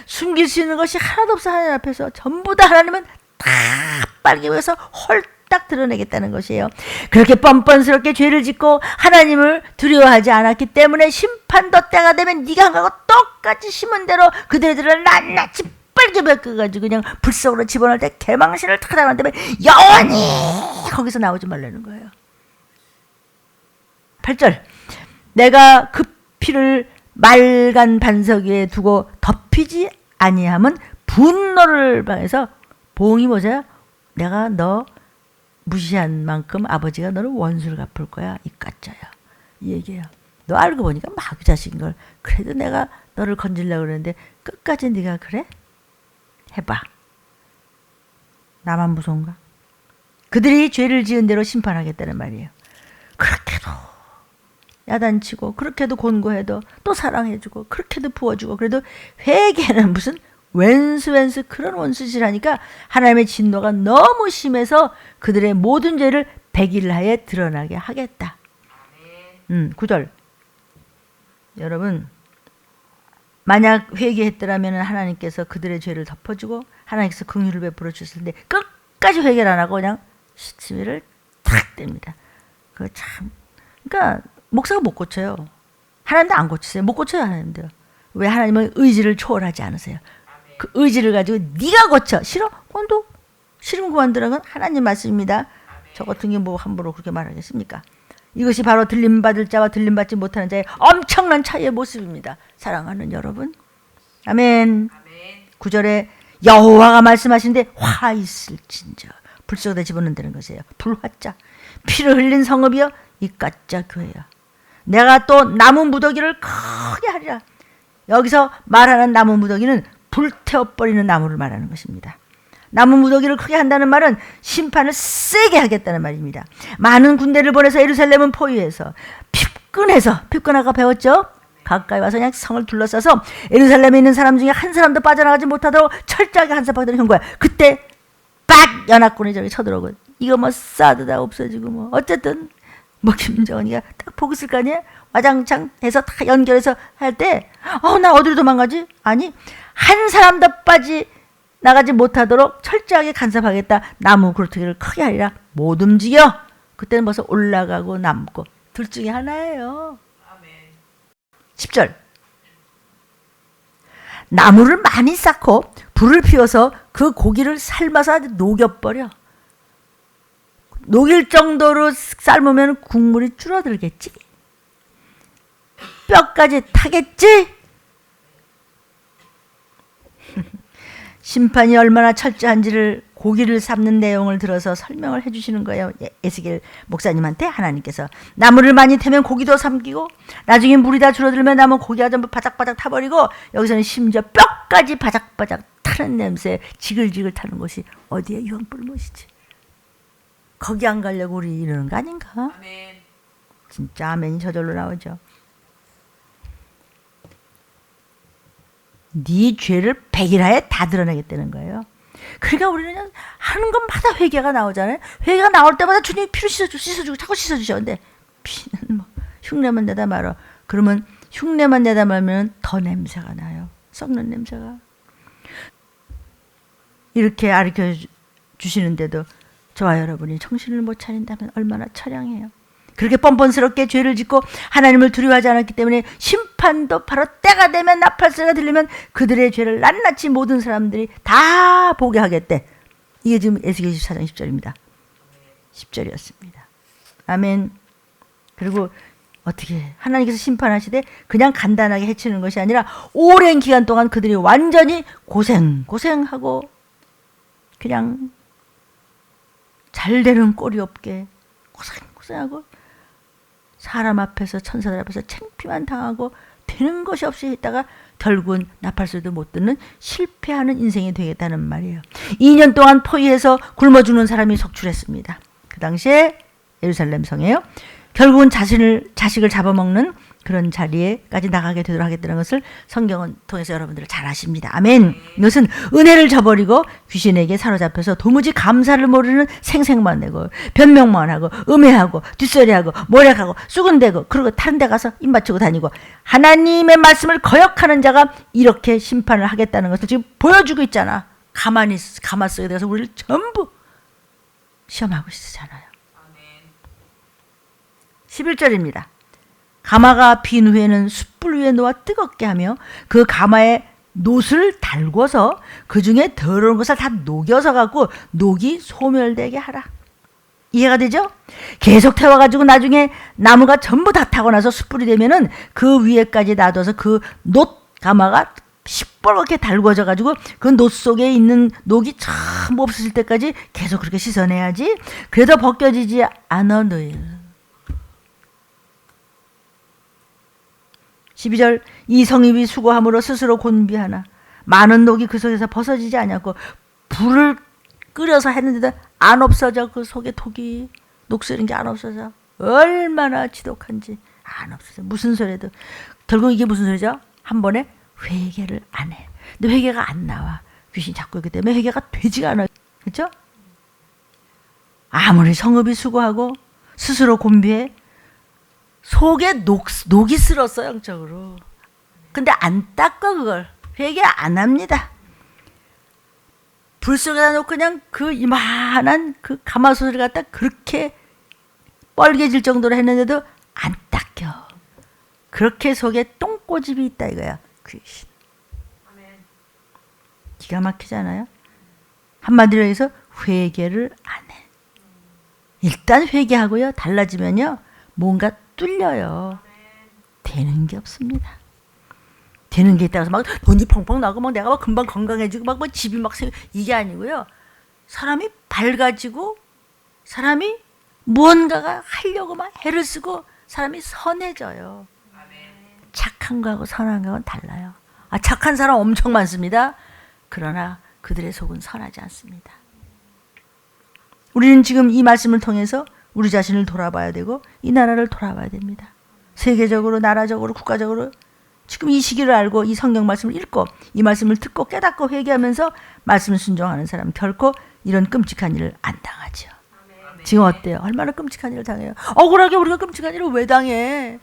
숨길 수 있는 것이 하나도 없어. 하나님 앞에서 전부 다 하나님은 다 빨기 위해서 홀딱 드러내겠다는 것이에요. 그렇게 뻔뻔스럽게 죄를 짓고 하나님을 두려워하지 않았기 때문에 심판도 때가 되면 네가 한 거하고 똑같이 심은 대로 그들을 낱낱이 빨게 벗겨가지고 그냥 불 속으로 집어넣을 때 개망신을 탁 당한 다음에 영원히 거기서 나오지 말라는 거예요. 8절, 내가 그 피를 말간 반석 위에 두고 덮이지 아니함은 분노를 방해서 보응이 뭐죠? 내가 너 무시한 만큼 아버지가 너를 원수를 갚을 거야. 이 까짜야. 이 얘기예요. 너 알고 보니까 마귀 자식인 걸. 그래도 내가 너를 건지려고 그러는데 끝까지 네가 그래? 해봐. 나만 무서운가? 그들이 죄를 지은 대로 심판하겠다는 말이에요. 그렇게도 야단치고 그렇게도 권고해도 또 사랑해주고 그렇게도 부어주고 그래도 회개는 무슨 웬수 그런 원수질하니까 하나님의 진노가 너무 심해서 그들의 모든 죄를 100일 하에 드러나게 하겠다. 9절. 여러분, 만약 회개했더라면 하나님께서 그들의 죄를 덮어주고 하나님께서 긍휼을 베풀어 주실 텐데 끝까지 회개를 안 하고 그냥 시치미를 탁 뗍니다. 그 참, 그러니까 목사가 못 고쳐요. 하나님도 안 고치세요. 못 고쳐요, 하나님도. 왜? 하나님은 의지를 초월하지 않으세요. 그 의지를 가지고 네가 고쳐. 싫어? 그건 또 싫으면 그만두라는 건 하나님 말씀입니다. 저 같은 게 뭐 함부로 그렇게 말하겠습니까? 이것이 바로 들림받을 자와 들림받지 못하는 자의 엄청난 차이의 모습입니다. 사랑하는 여러분. 아멘. 9절에 여호와가 말씀하시는데 화 있을진저. 불 속에다 집어넣는다는 것이에요. 불화자. 피를 흘린 성읍이여 이 가짜 교회야. 내가 또 나무 무더기를 크게 하리라. 여기서 말하는 나무 무더기는 불태워버리는 나무를 말하는 것입니다. 나무 무더기를 크게 한다는 말은 심판을 세게 하겠다는 말입니다. 많은 군대를 보내서 예루살렘은 포위해서 피끈 아까 배웠죠? 가까이 와서 그냥 성을 둘러싸서 예루살렘에 있는 사람 중에 한 사람도 빠져나가지 못하도록 철저하게 한사박들을 한 거야. 그때 빡 연합군이 저기 쳐들어오고 이거 뭐 사드 다 없어지고 뭐 어쨌든 뭐 김정은이가 딱 보고 있을 거 아니에요? 와장창 해서 다 연결해서 할 때 나 어디로 도망가지? 아니 한 사람도 나가지 못하도록 철저하게 간섭하겠다. 나무 그루터기를 크게 하리라. 못 움직여. 그때는 벌써 올라가고 남고 둘 중에 하나예요. 10절. 나무를 많이 쌓고 불을 피워서 그 고기를 삶아서 녹여버려. 녹일 정도로 삶으면 국물이 줄어들겠지. 뼈까지 타겠지. 심판이 얼마나 철저한지를 고기를 삶는 내용을 들어서 설명을 해주시는 거예요. 에스겔 목사님한테 하나님께서 나무를 많이 태면 고기도 삼키고 나중에 물이 다 줄어들면 나무 고기가 전부 바닥바닥 타버리고 여기서는 심지어 뼈까지 바닥바닥 타는 냄새 지글지글 타는 곳이 어디에 유황불못이지. 거기 안 가려고 우리 이러는 거 아닌가? 아멘. 진짜 아멘이 저절로 나오죠. 네 죄를 100일 하에 다 드러내겠다는 거예요. 그러니까 우리는 그냥 하는 것마다 회개가 나오잖아요. 회개가 나올 때마다 주님이 피로 씻어주고 자꾸 씻어주셨는데 피는 뭐 흉내만 내다 말어. 그러면 흉내만 내다 말면 더 냄새가 나요. 썩는 냄새가. 이렇게 가르쳐 주시는데도 저와 여러분이 정신을 못 차린다면 얼마나 처량해요. 그렇게 뻔뻔스럽게 죄를 짓고 하나님을 두려워하지 않았기 때문에 심판도 바로 때가 되면 나팔소리가 들리면 그들의 죄를 낱낱이 모든 사람들이 다 보게 하겠대. 이게 지금 에스겔 24장 10절입니다. 10절이었습니다. 아멘. 그리고 어떻게 하나님께서 심판하시되 그냥 간단하게 해치는 것이 아니라 오랜 기간 동안 그들이 완전히 고생하고 그냥 잘 되는 꼴이 없게 고생하고 사람 앞에서 천사들 앞에서 창피만 당하고 되는 것이 없이 있다가 결국은 나팔소리도 못 듣는 실패하는 인생이 되겠다는 말이에요. 2년 동안 포위해서 굶어 죽는 사람이 속출했습니다. 그 당시에 예루살렘 성에요. 결국은 자식을 잡아먹는 그런 자리에까지 나가게 되도록 하겠다는 것을 성경은 통해서 여러분들 잘 아십니다. 아멘. 이것은 은혜를 저버리고 귀신에게 사로잡혀서 도무지 감사를 모르는 생색만 내고 변명만 하고 음해하고 뒷소리하고 모략하고 쑥은대고 그리고 다른 데 가서 입 맞추고 다니고 하나님의 말씀을 거역하는 자가 이렇게 심판을 하겠다는 것을 지금 보여주고 있잖아. 가만 속에 들어서 우리를 전부 시험하고 있잖아요. 11절입니다. 가마가 빈 후에는 숯불 위에 놓아 뜨겁게 하며 그 가마에 놋을 달궈서 그 중에 더러운 것을 다 녹여서 갖고 녹이 소멸되게 하라. 이해가 되죠? 계속 태워가지고 나중에 나무가 전부 다 타고 나서 숯불이 되면은 그 위에까지 놔둬서 그 놋 가마가 시뻘겋게 달궈져 가지고 그 놋 속에 있는 녹이 전부 없어질 때까지 계속 그렇게 씻어내야지. 그래도 벗겨지지 않아 너희. 12절 이 성읍이 수고함으로 스스로 곤비하나 많은 녹이 그 속에서 벗어지지 않았고 불을 끓여서 했는데도 안 없어져. 그 속에 독이 녹슬은 게 안 없어져. 얼마나 지독한지 안 없어져. 무슨 소리도 결국 이게 무슨 소리죠? 한 번에 회개를 안 해. 근데 회개가 안 나와. 귀신이 자꾸 있기 때문에 회개가 되지가 않아요. 그렇죠? 아무리 성읍이 수고하고 스스로 곤비해 속에 녹이 슬었어 영적으로. 근데 안 닦아 그걸. 회개 안 합니다. 불 속에다 놓고 그냥 그 이만한 그 가마솥을 갖다 그렇게 뻘개질 정도로 했는데도 안 닦여. 그렇게 속에 똥꼬집이 있다 이거야. 귀신. 기가 막히잖아요. 한마디로 해서 회개를 안 해. 일단 회개하고요. 달라지면요. 뭔가 뚫려요. 되는 게 없습니다. 되는 게 있다고 해서 막 돈이 펑펑 나고 막 내가 막 금방 건강해지고 막 집이 막 이게 아니고요. 사람이 밝아지고 사람이 무언가가 하려고 막 애를 쓰고 사람이 선해져요. 착한 거하고 선한 거하고는 달라요. 착한 사람 엄청 많습니다. 그러나 그들의 속은 선하지 않습니다. 우리는 지금 이 말씀을 통해서 우리 자신을 돌아봐야 되고 이 나라를 돌아봐야 됩니다. 세계적으로 나라적으로 국가적으로 지금 이 시기를 알고 이 성경 말씀을 읽고 이 말씀을 듣고 깨닫고 회개하면서 말씀을 순종하는 사람은 결코 이런 끔찍한 일을 안 당하죠. 지금 어때요? 얼마나 끔찍한 일을 당해요? 억울하게 우리가 끔찍한 일을 왜 당해?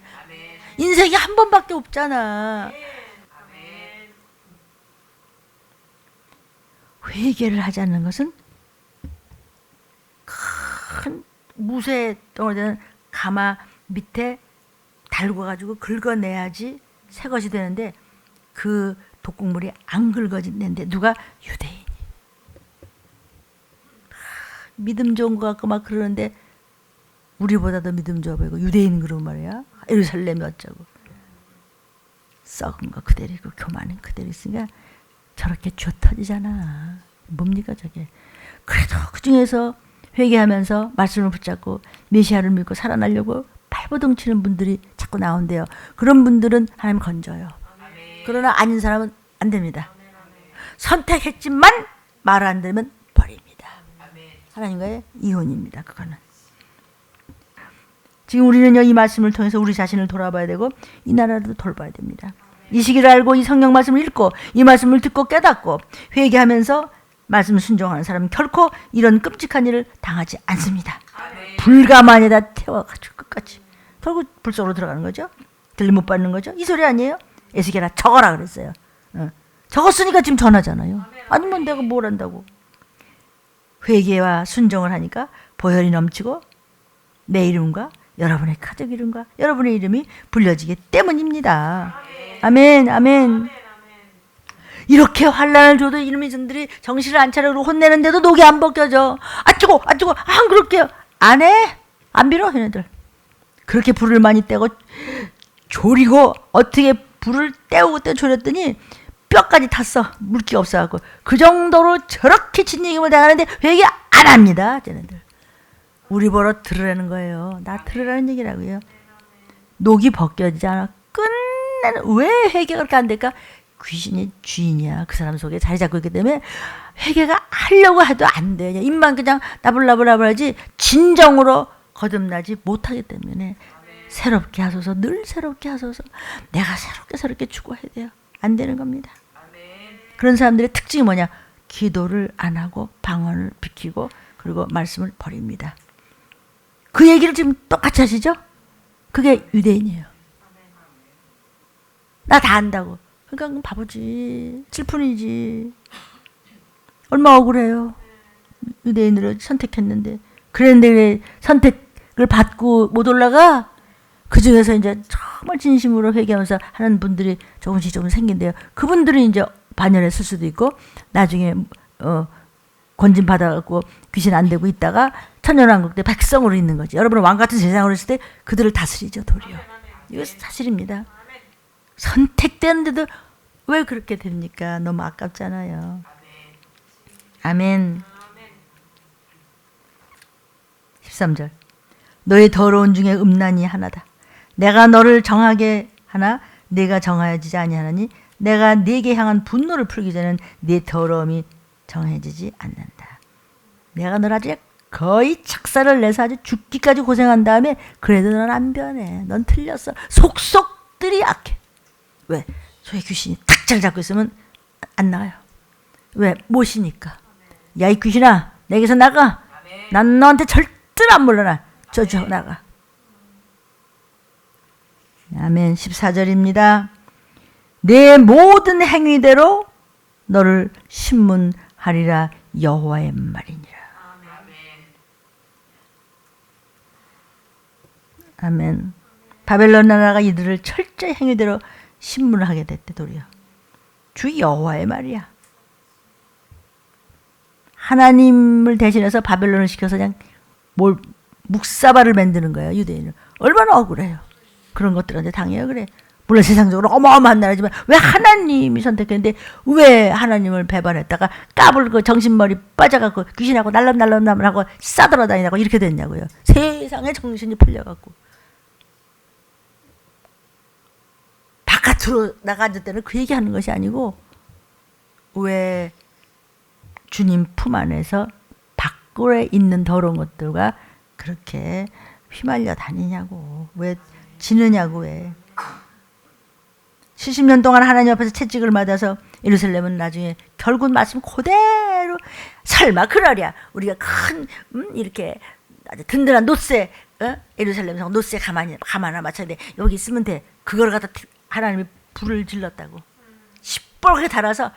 인생이 한 번밖에 없잖아. 회개를 하지 않는 것은 큰 무쇠 덩어리는 가마 밑에 달궈가지고 긁어내야지 새 것이 되는데 그 독국물이 안 긁어진다는데 누가? 유대인이. 믿음 좋은 것 같고 막 그러는데 우리보다도 믿음 좋아 보이고 유대인 그러고 말이야. 예루살렘이 어쩌고. 썩은 거 그대로 있고 교만은 그대로 있으니까 저렇게 쥐어 터지잖아. 뭡니까 저게. 그래도 그 중에서 회개하면서 말씀을 붙잡고 메시아를 믿고 살아나려고 발버둥 치는 분들이 자꾸 나온대요. 그런 분들은 하나님 건져요. 그러나 아닌 사람은 안 됩니다. 선택했지만 말 안 되면 버립니다. 하나님과의 이혼입니다. 그거는. 지금 우리는요 이 말씀을 통해서 우리 자신을 돌아봐야 되고 이 나라도 돌봐야 됩니다. 이 시기를 알고 이 성경 말씀을 읽고 이 말씀을 듣고 깨닫고 회개하면서 말씀 순종하는 사람은 결코 이런 끔찍한 일을 당하지 않습니다. 불가마에다 태워가지고 끝까지 결국 불 속으로 들어가는 거죠. 들림 못 받는 거죠. 이 소리 아니에요? 에스겔아 적어라 그랬어요. 적었으니까 지금 전하잖아요. 아니면 내가 뭘 한다고. 회개와 순종을 하니까 보혈이 넘치고 내 이름과 여러분의 가족 이름과 여러분의 이름이 불려지기 때문입니다. 아멘, 아멘. 이렇게 환난을 줘도 이놈의 종들이 정신을 안 차리고 혼내는데도 녹이 안 벗겨져. 아쭈고 안 그럴게요. 안 해. 안 빌어 얘네들. 그렇게 불을 많이 떼고 조리고 어떻게 불을 떼우고 조렸더니 뼈까지 탔어. 물기가 없어갖고. 그 정도로 저렇게 진얘기을 당하는데 회개 안 합니다. 쟤네들. 우리 보러 들으라는 거예요. 나 들으라는 얘기라고요. 녹이 벗겨지지 않아. 끝내는. 왜 회개가 그렇게 안 될까? 귀신이 주인이야. 그 사람 속에 자리 잡고 있기 때문에 회개가 하려고 해도 안 돼. 입만 그냥 나불나불하지 진정으로 거듭나지 못하기 때문에 새롭게 하소서. 늘 새롭게 하소서. 내가 새롭게 죽어야 돼요. 안 되는 겁니다. 그런 사람들의 특징이 뭐냐? 기도를 안 하고 방언을 비키고 그리고 말씀을 버립니다. 그 얘기를 지금 똑같이 하시죠? 그게 유대인이에요. 나 다 안다고. 그러니까 바보지. 칠푼이지. 얼마 억울해요. 유대인으로 선택했는데. 그랬는데 왜 선택을 받고 못 올라가? 그 중에서 이제 정말 진심으로 회개하면서 하는 분들이 조금씩 생긴대요. 그분들이 이제 반열했을 수도 있고, 나중에, 권진 받아갖고 귀신 안 되고 있다가 천년왕국 때 백성으로 있는 거지. 여러분은 왕 같은 세상으로 있을 때 그들을 다스리죠, 도리어. 이거 사실입니다. 선택되는데도 왜 그렇게 됩니까? 너무 아깝잖아요. 아멘. 13절. 너의 더러운 중에 음란이 하나다. 내가 너를 정하게 하나 네가 정하여지지 아니하나니 내가 네게 향한 분노를 풀기 전에는 네 더러움이 정해지지 않는다. 내가 너를 아주 거의 착사를 내서 아주 죽기까지 고생한 다음에 그래도 넌 안 변해. 넌 틀렸어. 속속들이 악해. 왜? 소의 귀신이 탁 잘 잡고 있으면 안 나가요. 왜? 못이니까. 야, 이 귀신아, 내게서 나가. 난 너한테 절대로 안 물러나. 저주 나가. 아멘. 14절입니다. 내 모든 행위대로 너를 신문하리라 여호와의 말이니라. 아멘. 바벨론 나라가 이들을 철저히 행위대로 신문을 하게 됐대, 도리어. 주 여호와의 말이야. 하나님을 대신해서 바벨론을 시켜서 그냥 묵사발을 만드는 거예요, 유대인을. 얼마나 억울해요. 그런 것들한테 당해요, 그래. 물론 세상적으로 어마어마한 나라지만 왜 하나님이 선택했는데 왜 하나님을 배반했다가 까불고 정신머리 빠져갖고 귀신하고 날람날람하고 싸돌아다니다고 이렇게 됐냐고요. 세상에 정신이 풀려갖고. 바깥으로 나가는 때는 그 얘기하는 것이 아니고 왜 주님 품 안에서 밖에 있는 더러운 것들과 그렇게 휘말려 다니냐고. 왜 지느냐고. 왜 70년 동안 하나님 앞에서 채찍을 맞아서 예루살렘은 나중에 결국 말씀 그대로 설마 그러랴. 우리가 큰 이렇게 아주 든든한 노쇠 예루살렘에서 노쇠 가마나 맞춰야 돼. 여기 있으면 돼. 그걸 갖다 하나님이 불을 질렀다고. 시뻘게 달아서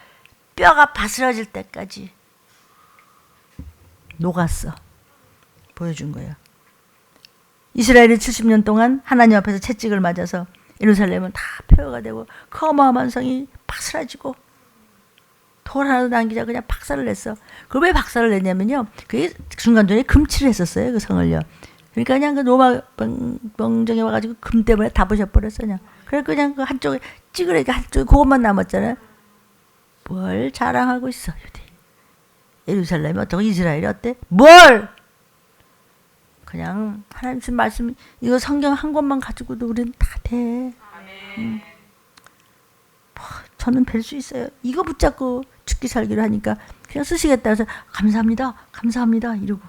뼈가 바스러질 때까지 녹았어. 보여준 거예요. 이스라엘이 70년 동안 하나님 앞에서 채찍을 맞아서 예루살렘은 다 폐허가 되고 그 어마어마한 성이 박살지고 돌 하나도 남기자 그냥 박살을 냈어. 그걸 왜 박살을 냈냐면요. 그게 중간중간에 금칠을 했었어요. 그 성을요. 그러니까 그냥 그 로마 병정에 와가지고 금 때문에 다 부셔버렸어. 그냥. 그래서 그냥 그 한쪽에 찌그레기 한쪽에 그것만 남았잖아요. 뭘 자랑하고 있어. 예루살렘이 어떻고 이스라엘이 어때? 뭘! 그냥 하나님 주신 말씀 이거 성경 한 권만 가지고도 우리는 다 돼. 저는 뵐 수 있어요. 이거 붙잡고 죽기 살기를 하니까 그냥 쓰시겠다 해서 감사합니다 이러고.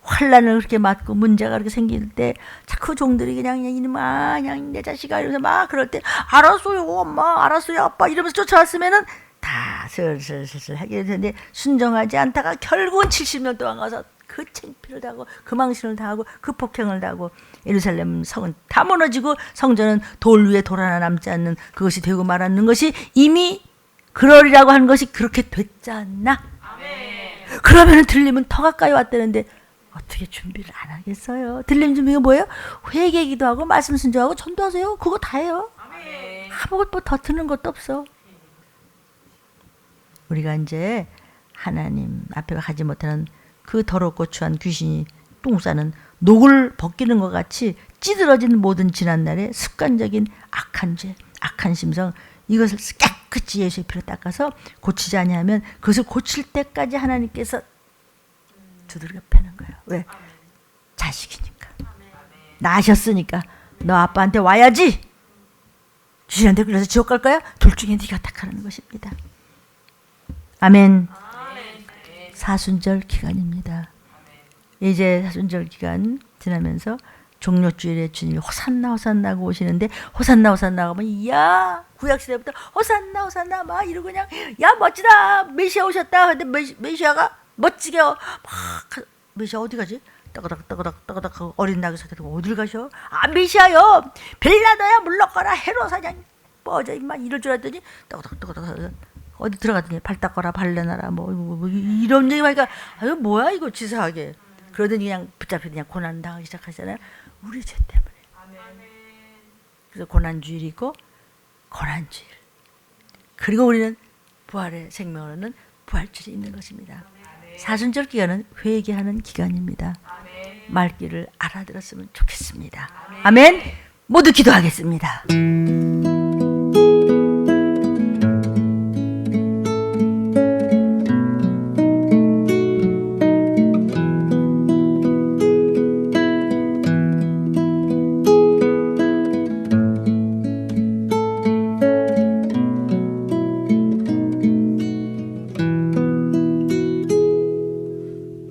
환난을 그렇게 맞고 문제가 그렇게 생길 때 자꾸 종들이 그냥 이놈아 그냥 내 자식아 이러면서 막 그럴 때 알았어요 엄마 알았어요 아빠 이러면서 쫓아왔으면은 다 슬슬슬슬 하게 되는데 순종하지 않다가 결국은 70년 동안 가서 그 창피를 당하고 그 망신을 당하고 그 폭행을 당하고 예루살렘 성은 다 무너지고 성전은 돌 위에 돌 하나 남지 않는 그것이 되고 말았는 것이 이미 그러리라고 하는 것이 그렇게 됐잖아. 그러면은 들림은 더 가까이 왔다는데 어떻게 준비를 안 하겠어요? 들림 준비가 뭐예요? 회개 기도하고 말씀 순종하고 전도하세요. 그거 다 해요. 아무것도 더 드는 것도 없어. 우리가 이제 하나님 앞에 가지 못하는 그 더럽고 추한 귀신이 똥 싸는 녹을 벗기는 것 같이 찌들어진 모든 지난날의 습관적인 악한 죄, 악한 심성, 이것을 깨끗이 예수의 피로 닦아서 고치지 아니하면 그것을 고칠 때까지 하나님께서 두들겨 패는 거예요. 왜? 자식이니까. 낳으셨으니까 너 아빠한테 와야지. 귀신한테 그래서 지옥 갈 거야? 둘 중에 네가 택하라는 것입니다. 아멘. 사순절 기간입니다. 이제 사순절 기간 지나면서 종료주일에 주님이 호산나 호산나 하고 오시는데 호산나 호산나 하면 야 구약시대부터 호산나 호산나 막 이러고 그냥 야 멋지다 메시아 오셨다. 근데 메시아가 멋지게 막 메시아 어디 가지? 따그닥 어린 낙이 서대고 어딜 가셔? 아 메시아요 벨라더야 물러가라 헤롯 사장 뻗어 임마 이럴 줄 알았더니 따그닥 어디 들어갔더니 발 닦아라 발레나라 뭐 이런 얘기 하니까 아유 뭐야 이거 치사하게 그러더니 그냥 붙잡혀 그냥 고난 당하기 시작하잖아요. 우리 죄 때문에. 그래서 고난주일이 있고 고난주일 그리고 우리는 부활의 생명으로는 부활주일이 있는 것입니다. 사순절 기간은 회개하는 기간입니다. 말귀를 알아들었으면 좋겠습니다. 아멘. 모두 기도하겠습니다.